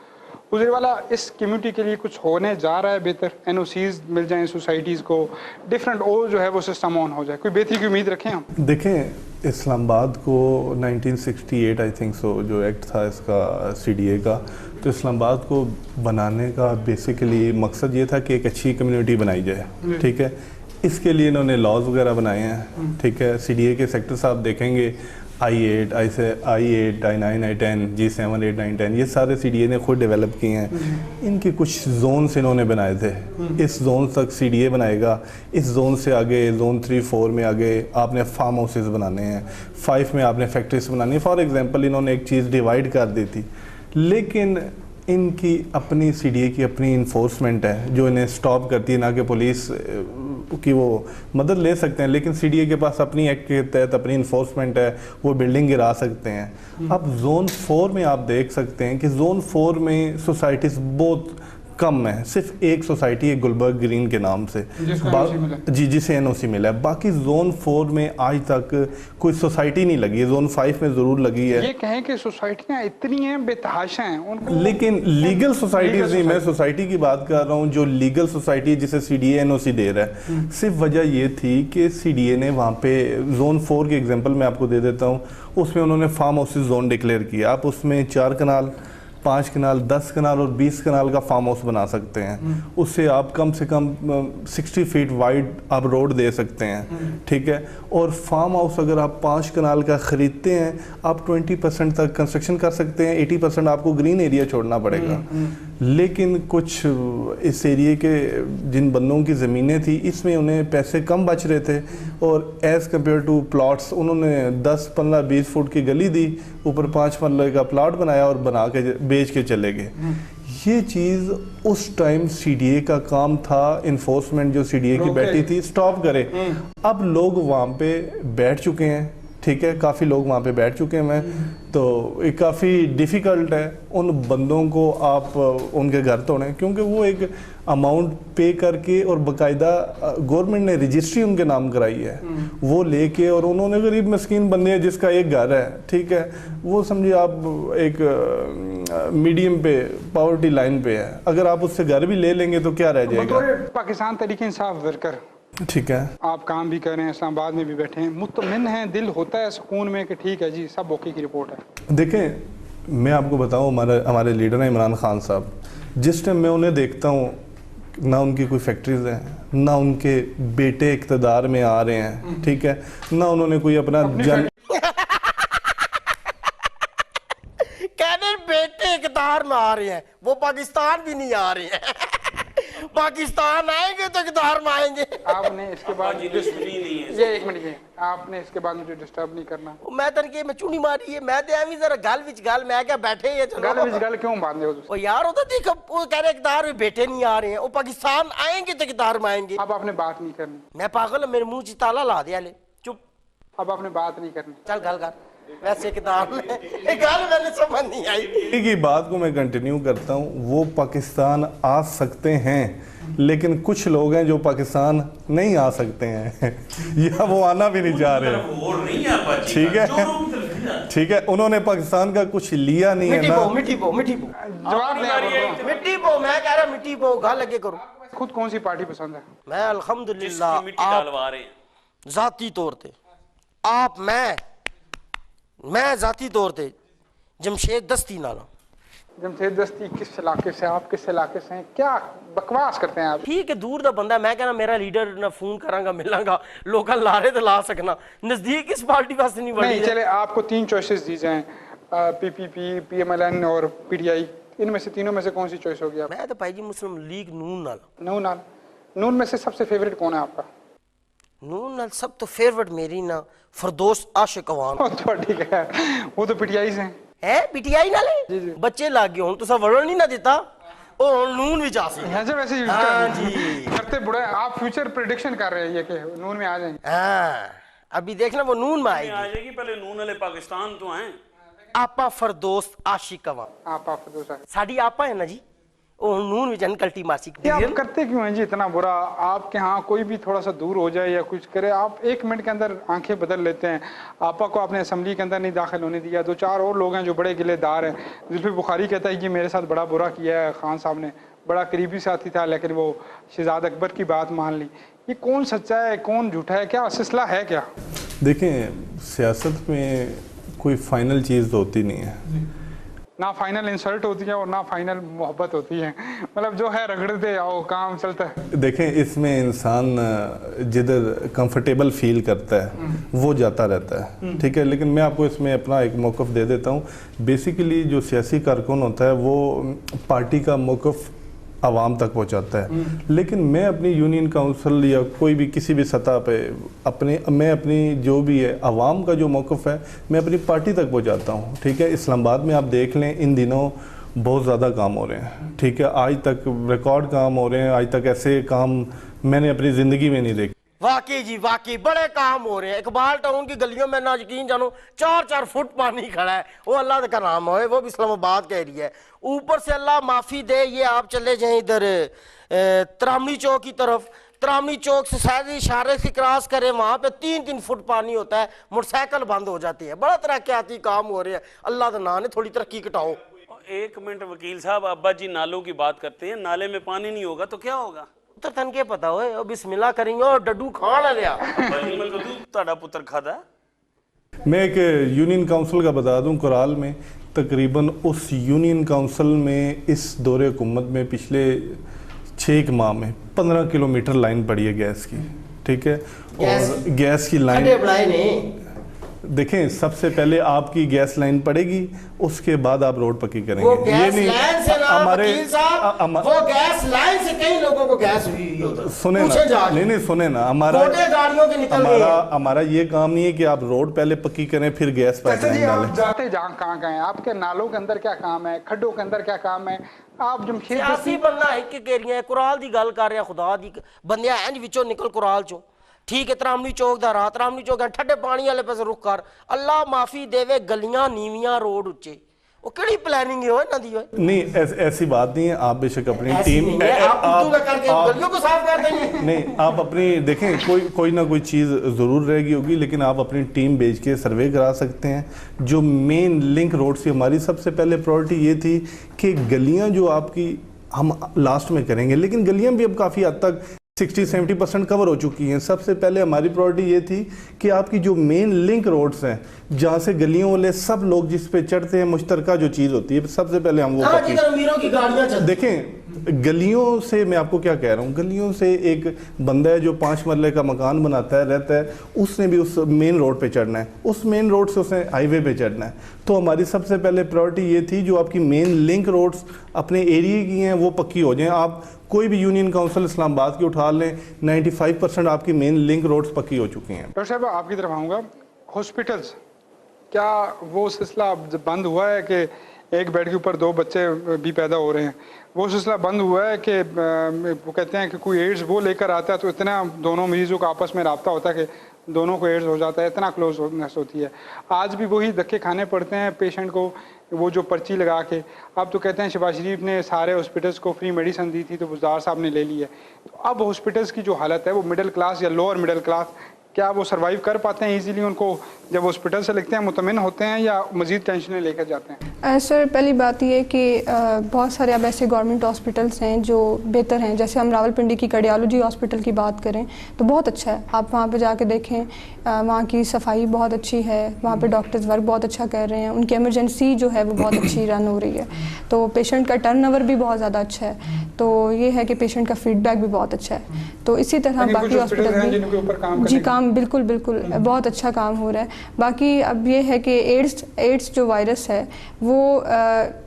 حضور والا اس کمیونٹی کے لیے کچھ ہونے جا رہا ہے بہتر؟ این او سیز مل جائیں سوسائٹیز کو، ڈفرینٹ اور جو ہے وہ سسٹم آن ہو جائے، کوئی بہتری کی امید رکھیں ہم؟ دیکھیں اسلام آباد کو 1968 آئی تھنک سو جو ایکٹ تھا اس کا سی ڈی اے کا، تو اسلام آباد کو بنانے کا بیسیکلی مقصد یہ تھا کہ ایک اچھی کمیونٹی بنائی جائے، ٹھیک ہے. اس کے لیے انہوں نے لاز وغیرہ بنائے ہیں، ٹھیک ہے. سی ڈی اے کے سیکٹرز آپ دیکھیں گے I8 I9 I10 G7 8 9 10 یہ سارے سی ڈی اے نے خود ڈیولپ کیے ہیں. ان کے کچھ زونس انہوں نے بنائے تھے، اس زون تک سی ڈی اے بنائے گا، اس زون سے آگے زون 3 4 میں آگے آپ نے فارم ہاؤسز بنانے ہیں، 5 میں آپ نے فیکٹریز بنانی ہیں. فار ایگزامپل انہوں نے ایک چیز ڈیوائیڈ کر دی تھی، لیکن ان کی اپنی سی ڈی اے کی اپنی انفورسمنٹ ہے جو انہیں سٹاپ کرتی ہے، نہ کہ پولیس کی وہ مدد لے سکتے ہیں، لیکن سی ڈی اے کے پاس اپنی ایکٹ کے تحت اپنی انفورسمنٹ ہے، وہ بلڈنگ گرا سکتے ہیں. اب زون 4 میں آپ دیکھ سکتے ہیں کہ زون 4 میں سوسائٹیز بہت کم ہے، صرف ایک سوسائٹی ہے گلبرگ گرین کے نام سے جی جسے این او سی ملا ہے. باقی زون 4 میں آج تک کوئی سوسائٹی نہیں لگی ہے. زون 5 میں ضرور لگی ہے. یہ کہیں کہ سوسائٹیاں اتنی ہیں بے تحاشا ہیں ان کو، لیکن لیگل سوسائٹیز نہیں، میں سوسائٹی کی بات کر رہا ہوں جو لیگل سوسائٹی جسے سی ڈی اے این او سی دے رہا ہے. صرف وجہ یہ تھی کہ سی ڈی اے نے وہاں پہ زون 4 کی ایگزامپل میں آپ کو دے دیتا ہوں، اس میں انہوں نے فارم ہاؤسز زون ڈکلیئر کیا. آپ اس میں 4 کنال 5 کنال 10 کنال اور 20 کنال کا فارم ہاؤس بنا سکتے ہیں. اس سے آپ کم سے کم 60 فیٹ وائڈ آپ روڈ دے سکتے ہیں، ٹھیک ہے. اور فارم ہاؤس اگر آپ 5 کنال کا خریدتے ہیں آپ 20% تک کنسٹرکشن کر سکتے ہیں، 80% آپ کو گرین ایریا چھوڑنا پڑے گا. لیکن کچھ اس ایریے کے جن بندوں کی زمینیں تھی اس میں انہیں پیسے کم بچ رہے تھے، اور ایز کمپیئر ٹو پلاٹس انہوں نے 10 15 20 فٹ کی گلی دی، اوپر 5 مرلے کا پلاٹ بنایا اور بنا کے بیچ کے چلے گئے. یہ چیز اس ٹائم سی ڈی اے کا کام تھا، انفورسمنٹ جو سی ڈی اے کی بیٹھی تھی سٹاپ کرے. اب لوگ وہاں پہ بیٹھ چکے ہیں، ٹھیک ہے، کافی لوگ وہاں پہ بیٹھ چکے ہیں. تو یہ کافی ڈیفیکلٹ ہے ان بندوں کو آپ ان کے گھر توڑیں، کیونکہ وہ ایک اماؤنٹ پے کر کے اور باقاعدہ گورنمنٹ نے رجسٹری ان کے نام کرائی ہے، وہ لے کے، اور انہوں نے غریب مسکین بندے ہیں جس کا ایک گھر ہے، ٹھیک ہے، وہ سمجھے آپ ایک میڈیم پہ پاورٹی لائن پہ ہے. اگر آپ اس سے گھر بھی لے لیں گے تو کیا رہ جائے گا؟ پاکستان تحریک انصاف ورکر، ٹھیک ہے، آپ کام بھی کر رہے ہیں، اسلام آباد میں بھی بیٹھے ہیں، مطمئن ہیں، دل ہوتا ہے سکون میں کہ ٹھیک ہے جی سب اوکے کی رپورٹ ہے؟ دیکھیں میں آپ کو بتاؤں، ہمارے لیڈر ہیں عمران خان صاحب، جس ٹائم میں انہیں دیکھتا ہوں نہ ان کی کوئی فیکٹریز ہیں، نہ ان کے بیٹے اقتدار میں آ رہے ہیں، ٹھیک ہے، نہ انہوں نے کوئی اپنا کہنے بیٹے اقتدار میں آ رہے ہیں، وہ پاکستان بھی نہیں آ رہے ہیں. پاکستان آئیں گے تو اقتدار میں آئیں گے. آپ نے اس کے بعد یہ ایک منٹ آپ نے اس کے بعد مجھے ڈسٹرب نہیں کرنا. میں تنکہ میں چونی ماری ہے، میں دے ایویں ذرا گل وچ گل، میں کیا بیٹھے ہیں گل وچ گل کیوں باندھے ہو؟ وہ یار ہوتا دیکھ وہ کہہ رہے اقتدار میں بیٹے نہیں آ رہے ہیں، وہ پاکستان آئیں گے تو اقتدار میں آئیں گے. اب آپ نے بات نہیں کرنی. میں پاگل ہوں، میرے منہ چ تالا لا دیا لے، چپ. اب آپ نے بات نہیں کرنی. چل گل کر. ویسے اقتدار میں گل میں نے سمجھ نہیں آئی. کی بات کو میں کنٹینیو کرتا ہوں. وہ پاکستان آ سکتے ہیں، لیکن کچھ لوگ ہیں جو پاکستان نہیں آ سکتے ہیں یا وہ آنا بھی نہیں چاہ رہے، ٹھیک ہے، ٹھیک ہے. انہوں نے پاکستان کا کچھ لیا نہیں ہے نا. مٹی پو جواب دیں. مٹی پو، میں کہہ رہا مٹی پو، گل لگے کرو. خود کون سی پارٹی پسند ہے؟ میں الحمدللہ ذاتی طور تے آپ میں ذاتی طور تے جمشید دستی نالا. جمشید دستی کس علاقے سے؟ آپ کس علاقے سے ہیں؟ کیا بکواس کرتے ہیں آپ؟ ٹھیک ہے، دور دا بندہ، میں کہنا میرا لیڈر نہ فون کراں گا ملاں گا، لوکل لارے تے لا سکنا، نزدیک اس پارٹی واسطے نہیں بڑی. نہیں چلے آپ کو 3 چوائسز دی جائیں، پی پی پی، پی ایم ایل این اور پی ٹی آئی، ان میں سے تینوں میں سے کون سی چوائس ہوگی آپ؟ میں تو بھائی جی مسلم لیگ نون نال. نون میں سے سب سے فیوریٹ کون ہے آپ کا؟ نون نال سب تو فیوریٹ میری نا فردوس عاشق عوام. تو ٹھیک ہے، وہ تو پی ٹی آئی سے ہیں. ہے پی ٹی آئی نالے بچے لگ گئے ہوں تو سب وڑن نہیں نہ دیتا، او نون بھی جا سکتے. ایسے ویسے ہاں جی کرتے بڑے آپ فیوچر پریڈکشن کر رہے ہیں کہ نون میں آ جائیں گے. ہاں ابھی دیکھنا وہ نون میں آئے گی. پہلے نون والے پاکستان تو ہیں. آپا فردوس عاشق عوام. آپا فردوس ساڈی آپا ہے نا جی، नून विच अंकल टी मासी ये आप करते क्यों हैं जी इतना बुरा? आपके यहाँ कोई भी थोड़ा सा दूर हो जाए या कुछ करे, आप 1 मिनट के अंदर आंखें बदल लेते हैं। आपा को आपने असम्बली के अंदर नहीं दाखिल होने दिया। 2-4 और लोग हैं जो बड़े गिलेदार हैं। जुल्फी बुखारी कहता है कि मेरे साथ बड़ा बुरा किया है खान साहब ने, बड़ा करीबी साथी था लेकिन वो शहजाद अकबर की बात मान ली। ये कौन सच्चा है, कौन झूठा है, क्या सिलसिला है क्या? देखें, सियासत में कोई फाइनल चीज़ तो होती नहीं है, ना फाइनल इंसल्ट होती है और ना फाइनल मोहब्बत होती है। मतलब जो है रगड़ दे आओ, काम चलता है। देखें, इसमें इंसान जिधर कंफर्टेबल फील करता है वो जाता रहता है, ठीक है। लेकिन मैं आपको इसमें अपना एक मौक़िफ़ दे देता हूँ। बेसिकली जो सियासी कारकुन होता है वो पार्टी का मौक़िफ़ आवाम तक पहुंचाता है, लेकिन मैं अपनी यूनियन काउंसिल या कोई भी किसी भी सतह पे मैं अपनी जो भी है आवाम का जो मौक़िफ़ है मैं अपनी पार्टी तक पहुंचाता हूं, ठीक है। इस्लामाबाद में आप देख लें, इन दिनों बहुत ज़्यादा काम हो रहे हैं, ठीक है। आज तक रिकॉर्ड काम हो रहे हैं, आज तक ऐसे काम मैंने अपनी ज़िंदगी में नहीं देखे। वाकई जी वाकई बड़े काम हो रहे हैं। इकबाल टाउन की गलियों में ना यकीन जानो 4-4 फुट पानी खड़ा है। वो अल्लाह का नाम है, वो भी इस्लामाबाद का एरिया है। ऊपर से अल्लाह माफ़ी दे, ये आप चले जाएं इधर तरामनी चौक की तरफ, तरामनी चौक से शायद इशारे से क्रॉस करें, वहाँ पे 3-3 फुट पानी होता है, मोटरसाइकिल बंद हो जाती है। बड़ा तरक्याती काम हो रहे हैं। अल्लाह का नाम है, थोड़ी तरक्की घटाओ। 1 मिनट वकील साहब, अब्बा जी नालों की बात करते हैं, नाले में पानी नहीं होगा तो क्या होगा? तो तन के पता हो, बिस्मिल्लाह करेंगे और डड्डू खाना लिया ਤੁਹਾਡਾ ਪੁੱਤਰ ਖਾਦਾ। मैं एक यूनियन काउंसिल का बता दूं, कोराल में तकरीबन उस यूनियन काउंसिल में इस दौरे हुकूमत में पिछले 6 माह में 15 किलोमीटर लाइन पड़ी है गैस की, ठीक है। और गैस की लाइन देखें, सबसे पहले आपकी गैस लाइन पड़ेगी, उसके बाद आप रोड पक्की करेंगे। वो गैस ये लाइन से ना हमारे वकील साहब, वो गैस लाइन से कई लोगों को गैस हुई। सुने ना, नहीं सुने ना, हमारा गाड़ियों के निकल गए हैं। हमारा ये काम नहीं है कि आप रोड पहले पक्की करें फिर गैस पाइपलाइन डालें। आप जाते जहाँ कहाँ गए, आपके नालों के अंदर क्या काम है, खड्डों के अंदर क्या काम है? आप जमशेद सियासी बनना है कि कह रही है, कुराल दी गल कर रहे हैं, खुदा दी बंदिया इंज विचों निकल कुराल चो, ठीक है। तरामनी चौक दा राह, तरामनी चौक ठंडे पानी वाले पासे रुख कर। अल्लाह माफी देवे, गलियां नीवियां रोड उच्चे, वो केड़ी प्लानिंग है ना दी है? नहीं, ऐसी बात नहीं है। आप बेशक अपनी टीम आप गलियों को साफ कर देंगे। नहीं, आप अपनी देखें, कोई ना कोई चीज़ ज़रूर रहेगी होगी, लेकिन आप अपनी टीम भेज के सर्वे करा सकते हैं। जो मेन लिंक रोड से हमारी सबसे पहले प्रायोरिटी ये थी कि गलियां जो आपकी हम लास्ट में करेंगे, लेकिन गलियां भी अब काफ़ी हद तक 60-70% कवर हो चुकी हैं। सबसे पहले हमारी प्रायोरिटी ये थी कि आपकी जो मेन लिंक रोड्स हैं, जहाँ से गलियों वाले सब लोग जिस पे चढ़ते हैं, मुश्तरका जो चीज़ होती है, सबसे पहले हम वो अमीरों की गाड़ियां चलती। देखें, गलियों से मैं आपको क्या कह रहा हूँ, गलियों से एक बंदा है जो 5 मरले का मकान बनाता है, रहता है, उसने भी उस मेन रोड पे चढ़ना है, उस मेन रोड से उसने हाईवे पे चढ़ना है। तो हमारी सबसे पहले प्रायोरिटी ये थी जो आपकी मेन लिंक रोड्स अपने एरिया की हैं वो पक्की हो जाएं। आप कोई भी यूनियन काउंसिल इस्लामाबाद की उठा लें, 95% आपकी मेन लिंक रोड्स पक्की हो चुकी हैं। डॉक्टर साहब, आपकी तरफ आऊँगा। हॉस्पिटल्स, क्या वो सिलसिला बंद हुआ है कि एक बेड के ऊपर 2 बच्चे भी पैदा हो रहे हैं? वो सिलसिला बंद हुआ है कि वो कहते हैं कि कोई एड्स वो लेकर आता है तो इतना दोनों मरीजों का आपस में रब्ता होता है कि दोनों को एड्स हो जाता है, इतना क्लोजनेस होती है। आज भी वही धक्के खाने पड़ते हैं पेशेंट को, वो जो पर्ची लगा के। अब तो कहते हैं शहबाज शरीफ ने सारे हॉस्पिटल्स को फ्री मेडिसिन दी थी तो वज़ार साहब ने ले ली है। तो अब हॉस्पिटल्स की जो हालत है वो मिडिल क्लास या लोअर मिडिल क्लास, क्या वो सर्वाइव कर पाते हैं इजीली? उनको जब हॉस्पिटल से लिखते हैं मुतमिन होते हैं या मज़ीद टेंशनें लेकर जाते हैं? सर, पहली बात ये कि बहुत सारे अब ऐसे गवर्नमेंट हॉस्पिटल्स हैं जो बेहतर हैं। जैसे हम रावलपिंडी की कार्डियोलॉजी हॉस्पिटल की बात करें तो बहुत अच्छा है, आप वहाँ पे जाके देखें, वहाँ की सफाई बहुत अच्छी है, वहाँ पे डॉक्टर्स वर्क बहुत अच्छा कर रहे हैं, उनकी एमरजेंसी जो है वो बहुत अच्छी रन हो रही है, तो पेशेंट का टर्नओवर भी बहुत ज़्यादा अच्छा है। तो ये है कि पेशेंट का फीडबैक भी बहुत अच्छा है। तो इसी तरह बाकी हॉस्पिटल भी जी काम बिल्कुल बहुत अच्छा काम हो रहा है। बाकी अब ये है कि एड्स जो वायरस है वो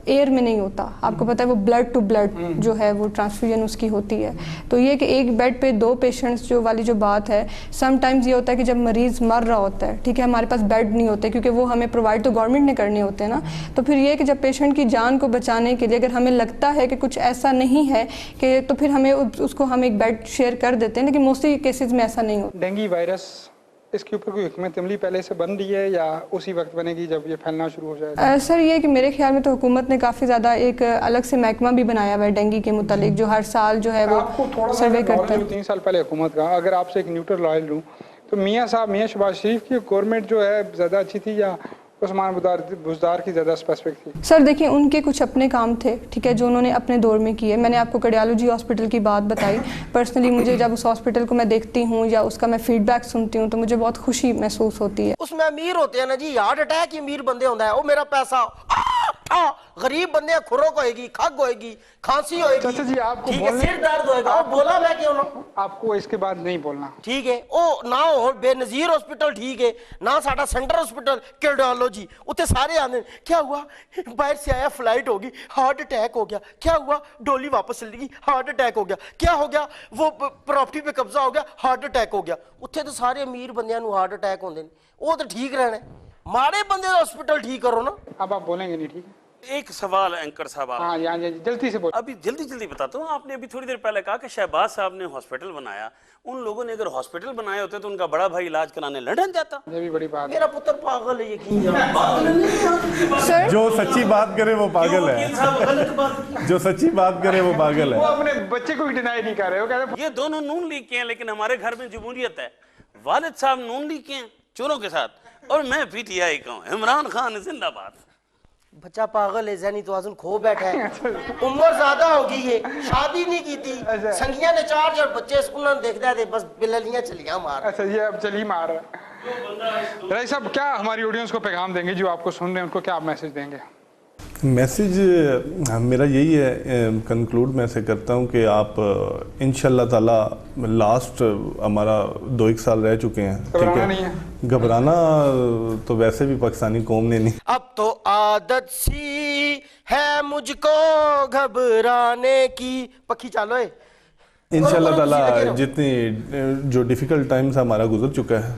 एयर में नहीं होता, आपको पता है, वो ब्लड टू ब्लड जो है वो ट्रांसफ्यूजन उसकी होती है। तो ये कि एक बेड पे 2 पेशेंट्स जो वाली जो बात है, समटाइम्स ये होता है कि जब मरीज़ मर रहा होता है, ठीक है, हमारे पास बेड नहीं होते क्योंकि वो हमें प्रोवाइड तो गवर्नमेंट ने करने होते हैं ना। तो फिर ये कि जब पेशेंट की जान को बचाने के लिए अगर हमें लगता है कि कुछ ऐसा नहीं है कि तो फिर हमें उसको हम एक बेड शेयर कर देते हैं, लेकिन मोस्टली केसेस में ऐसा नहीं होता। डेंगू वायरस इसके ऊपर कोई हिकमत अमली पहले से बन रही है या उसी वक्त बनेगी जब ये फैलना शुरू हो जाएगा? सर ये कि मेरे ख्याल में तो हुकूमत ने काफ़ी ज़्यादा एक अलग से महकमा भी बनाया हुआ है डेंगू के मुतालिक, जो हर साल जो है वो आपको थोड़ा सर्वे करता है। 3 साल पहले हुकूमत का, अगर आपसे एक न्यूट्रल राय लूँ तो मियाँ शहबाज शरीफ की गवर्नमेंट जो है ज़्यादा अच्छी थी या उस्मान बुज़दार की ज़्यादा स्पेसिफिक थी? सर देखिए, उनके कुछ अपने काम थे, ठीक है, जो उन्होंने अपने दौर में किए। मैंने आपको कार्डियोलॉजी हॉस्पिटल की बात बताई। पर्सनली मुझे जब उस हॉस्पिटल को मैं देखती हूँ या उसका मैं फीडबैक सुनती हूँ तो मुझे बहुत खुशी महसूस होती है। उसमें अमीर होते हैं ना जी, हार्ट अटैक ही अमीर बंदे होता है, वो मेरा पैसा गरीब बंदे खुरक होएगी, खग होएगी, खांसी होएगी, चाचा जी आपको ठीक है, सिर दर्द होएगा, वो बोला मैं क्यों ना? आपको इसके बाद नहीं बोलना, ठीक है। ओ ना हो बेनजीर हॉस्पिटल, ठीक है ना, साडा सेंटर हॉस्पिटल कार्डियोलॉजी, उत्ते सारे आंदे क्या हुआ, बाहर से आया, फ्लाइट होगी, हार्ट अटैक हो गया, क्या हुआ, डोली वापस चली गई, हार्ट अटैक हो गया, क्या हो गया, वो प्रॉपर्टी पे कब्जा हो गया, हार्ट अटैक हो गया। उत्थे तो सारे अमीर बंदियां नूं हार्ट अटैक होंदे ने, वो तो ठीक रहना, माड़े बंदे दा हॉस्पिटल ठीक करो ना। अब आप बोलेंगे नहीं, ठीक है? एक सवाल एंकर साहब, हाँ जल्दी से बोलो। अभी जल्दी बताता हूँ। आपने अभी थोड़ी देर पहले कहा कि शहबाज साहब ने हॉस्पिटल बनाया। उन लोगों ने अगर हॉस्पिटल बनाए होते तो उनका बड़ा भाई इलाज कराने लंदन जाता। ये भी बड़ी बात है। मेरा पुत्र पागल है, यकीन जानो। सर जो सच्ची बात करे वो पागल है, जो सच्ची बात करे वो पागल वो है। अपने बच्चे को भी डिनाई नहीं कर रहे हो, कह रहे ये दोनों नून लीग के हैं, लेकिन हमारे घर में जमहूरियत है। वालिद साहब नून लीग के हैं चोरों के साथ, और मैं पीटीआई का हूँ। इमरान खान जिंदाबाद। बच्चा पागल है, ज़हनी तवाज़ुन खो बैठा है, उम्र ज्यादा हो गई है, शादी नहीं की थी, संगिया ने 4 बच्चे उन्होंने देखता है, बस बिल्लियां चलियां मार। अच्छा ये अब चली मार रहा है। रईस साहब क्या हमारी ऑडियंस को पैगाम देंगे जो आपको सुन रहे हैं, उनको क्या मैसेज देंगे? मैसेज मेरा यही है, कंक्लूड मैं से करता हूँ कि आप इंशाल्लाह ताला, लास्ट हमारा 2-1 साल रह चुके हैं, ठीक है, घबराना तो वैसे भी पाकिस्तानी कौम ने नहीं। अब तो आदत सी है मुझको घबराने की, पक्की चालो है इंशाल्लाह ताला जितनी जो डिफ़िकल्ट टाइम्स हमारा गुजर चुका है,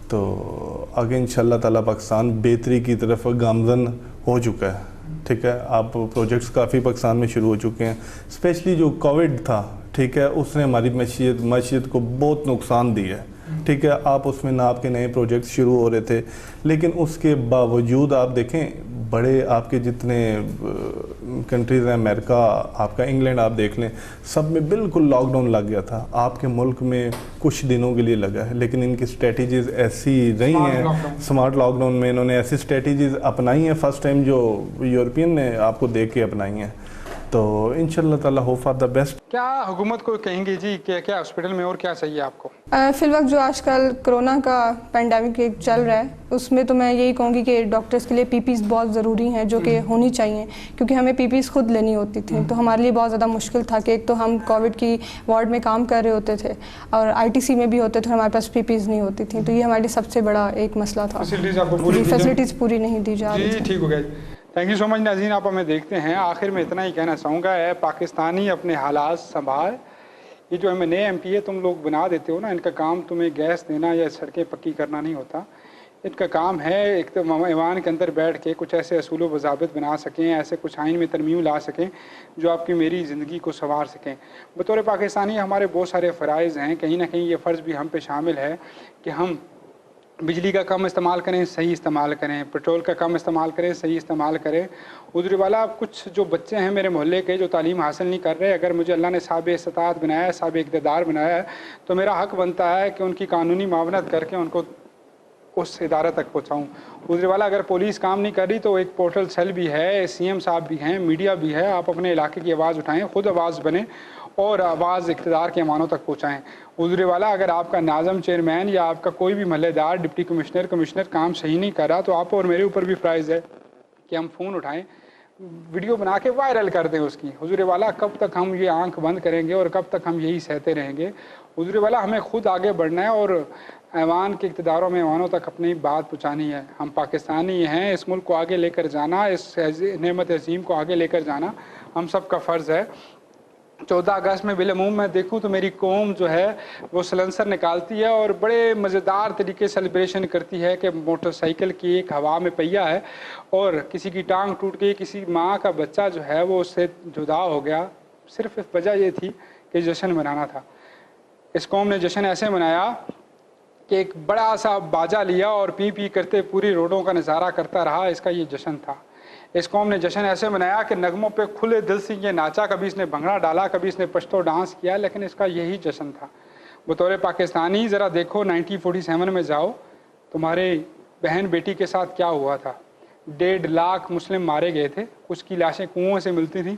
तो आगे इंशाल्लाह ताला पाकिस्तान बेहतरी की तरफ गामजन हो चुका है, ठीक है। आप प्रोजेक्ट्स काफ़ी पाकिस्तान में शुरू हो चुके हैं, स्पेशली जो कोविड था, ठीक है, उसने हमारी मैशियत को बहुत नुकसान दिया है, ठीक है। आप उसमें ना आपके नए प्रोजेक्ट्स शुरू हो रहे थे, लेकिन उसके बावजूद आप देखें बड़े आपके जितने कंट्रीज़ हैं, अमेरिका, आपका इंग्लैंड आप देख लें, सब में बिल्कुल लॉकडाउन लग गया था। आपके मुल्क में कुछ दिनों के लिए लगा है, लेकिन इनकी स्ट्रेटजीज़ ऐसी रही हैं, स्मार्ट लॉकडाउन में इन्होंने ऐसी स्ट्रेटजीज़ अपनाई हैं, फर्स्ट टाइम जो यूरोपियन ने आपको देख के अपनाई हैं। तो इंशाल्लाह ताला होप फॉर द बेस्ट। क्या हुकूमत को कहेंगे जी कि क्या हॉस्पिटल में और क्या चाहिए आपको? फिल वक्त जो आजकल कोरोना का पेंडेमिक चल रहा है, उसमें तो मैं यही कहूँगी कि डॉक्टर्स के लिए पीपीज़ बहुत ज़रूरी हैं, जो कि होनी चाहिए, क्योंकि हमें पीपीज़ खुद लेनी होती थी। तो हमारे लिए बहुत ज़्यादा मुश्किल था कि एक तो हम कोविड की वार्ड में काम कर रहे होते थे और आईटीसी में भी होते थे, हमारे पास पीपीज़ नहीं होती थी। तो ये हमारे लिए सबसे बड़ा एक मसला था। फैसिलिटीज़ पूरी नहीं दी जा रही थी। ठीक हो गया, थैंक यू सो मच। नाज़रीन आप हमें देखते हैं, आखिर में इतना ही कहना चाहूँगा है, पाकिस्तानी अपने हालात संभाल। ये जो नए एमपी है तुम लोग बना देते हो ना, इनका काम तुम्हें गैस देना या सड़कें पक्की करना नहीं होता। इनका काम है एक तो ऐवान के अंदर बैठ के कुछ ऐसे असूल व ज़ाबित बना सकें, ऐसे कुछ आइन में तरमीम ला सकें जो आपकी मेरी ज़िंदगी को संवार सकें। बतौर पाकिस्तानी हमारे बहुत सारे फ़राइज़ हैं, कहीं ना कहीं ये फ़र्ज़ भी हम पे शामिल है कि हम बिजली का कम इस्तेमाल करें, सही इस्तेमाल करें, पेट्रोल का कम इस्तेमाल करें, सही इस्तेमाल करें। उधर वाला कुछ जो बच्चे हैं मेरे मोहल्ले के जो तालीम हासिल नहीं कर रहे, अगर मुझे अल्लाह ने साहिब इस्तात बनाया है, साहिब इक़्तिदार बनाया है, तो मेरा हक़ बनता है कि उनकी कानूनी मावनत करके उनको उस इदारा तक पहुँचाऊँ। उधर वाला अगर पुलिस काम नहीं कर रही तो एक पोर्टल सेल भी है, सीएम साहब भी हैं, मीडिया भी है, आप अपने इलाके की आवाज़ उठाएँ, ख़ुद आवाज़ बने और आवाज़ इक़्तिदार के ऐवानों तक पहुँचाएँ। उधर वाला अगर आपका नाज़म चेयरमैन या आपका कोई भी महल्लेदार, डिप्टी कमिश्नर काम सही नहीं कर रहा, तो आप और मेरे ऊपर भी फ़राइज़ है कि हम फ़ोन उठाएं, वीडियो बना के वायरल कर दें उसकी। हुजूर वाला कब तक हम ये आंख बंद करेंगे और कब तक हम यही सहते रहेंगे? हुजूर वाला हमें खुद आगे बढ़ना है और ऐवान के इक़्तिदारों में ऐवानों तक अपनी बात पहुँचानी है। हम पाकिस्तानी हैं, इस मुल्क को आगे लेकर जाना, इस नेमत अज़ीम को आगे लेकर जाना हम सब का फ़र्ज़ है। 14 अगस्त में बिलमूम मैं देखूं तो मेरी कौम जो है वो सलेंसर निकालती है और बड़े मज़ेदार तरीके से सेलिब्रेशन करती है कि मोटरसाइकिल की एक हवा में पहिया है और किसी की टांग टूट गई, किसी माँ का बच्चा जो है वो उससे जुदा हो गया। सिर्फ वजह ये थी कि जश्न मनाना था। इस कौम ने जश्न ऐसे मनाया کہ ایک بڑا سا باجا لیا اور پی پی کرتے پوری روڈوں کا نظارہ کرتا رہا، اس کا یہ جشن تھا۔ اس قوم نے جشن ایسے منایا کہ نغموں پہ کھلے دل سے یہ ناچا، کبھی اس نے بھنگڑا ڈالا، کبھی اس نے پشتو ڈانس کیا، لیکن اس کا یہی جشن تھا۔ بطور پاکستانی ذرا دیکھو 1947 میں جاؤ، تمہارے بہن بیٹی کے ساتھ کیا ہوا تھا۔ 1.5 لاکھ مسلم مارے گئے تھے، کچھ کی لاشیں کنوؤں سے ملتی تھیں،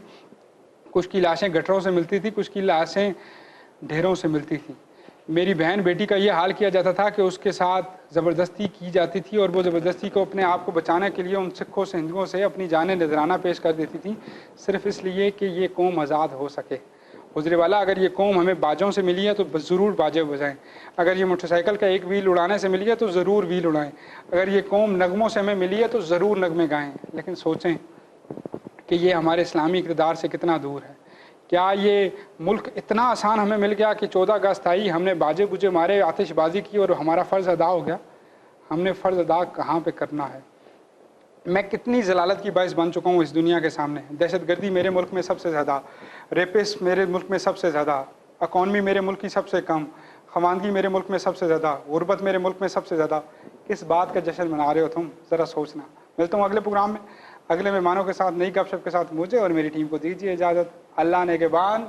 کچھ کی لاشیں گٹروں سے ملتی تھی، کچھ کی لاشیں ڈھیروں سے ملتی تھی۔ میری بہن بیٹی کا یہ حال کیا جاتا تھا کہ اس کے ساتھ زبردستی کی جاتی تھی، اور وہ زبردستی کو اپنے آپ کو بچانے کے لیے ان سکھوں سے ہندوؤں سے اپنی جانیں نذرانہ پیش کر دیتی تھی، صرف اس لیے کہ یہ قوم آزاد ہو سکے۔ حضور والا، اگر یہ قوم ہمیں باجوں سے ملی ہے تو ضرور باجے بجائیں، اگر یہ موٹر سائیکل کا ایک ویل اڑانے سے ملی ہے تو ضرور ویل اڑائیں، اگر یہ قوم نغموں سے ہمیں ملی ہے تو ضرور نغمے گائیں۔ لیکن سوچیں کہ یہ ہمارے اسلامی اقتدار سے کتنا دور ہے۔ کیا یہ ملک اتنا آسان ہمیں مل گیا کہ 14 اگست آئی، ہم نے باجے بوجے مارے، آتش بازی کی اور ہمارا فرض ادا ہو گیا؟ ہم نے فرض ادا کہاں پہ کرنا ہے؟ میں کتنی ضلالت کی باعث بن چکا ہوں اس دنیا کے سامنے۔ دہشت گردی میرے ملک میں سب سے زیادہ، ریپسٹ میرے ملک میں سب سے زیادہ، اکانومی میرے ملک کی سب سے کم، خواندگی میرے ملک میں سب سے زیادہ، غربت میرے ملک میں سب سے زیادہ۔ کس بات کا جشن منا رہے ہو تم؟ ذرا سوچنا۔ ملتا ہوں اگلے پروگرام میں اگلے مہمانوں کے ساتھ، نئی گپ شپ کے ساتھ۔ مجھے اور میری ٹیم کو دیجیے اجازت۔ اللہ نے کے بان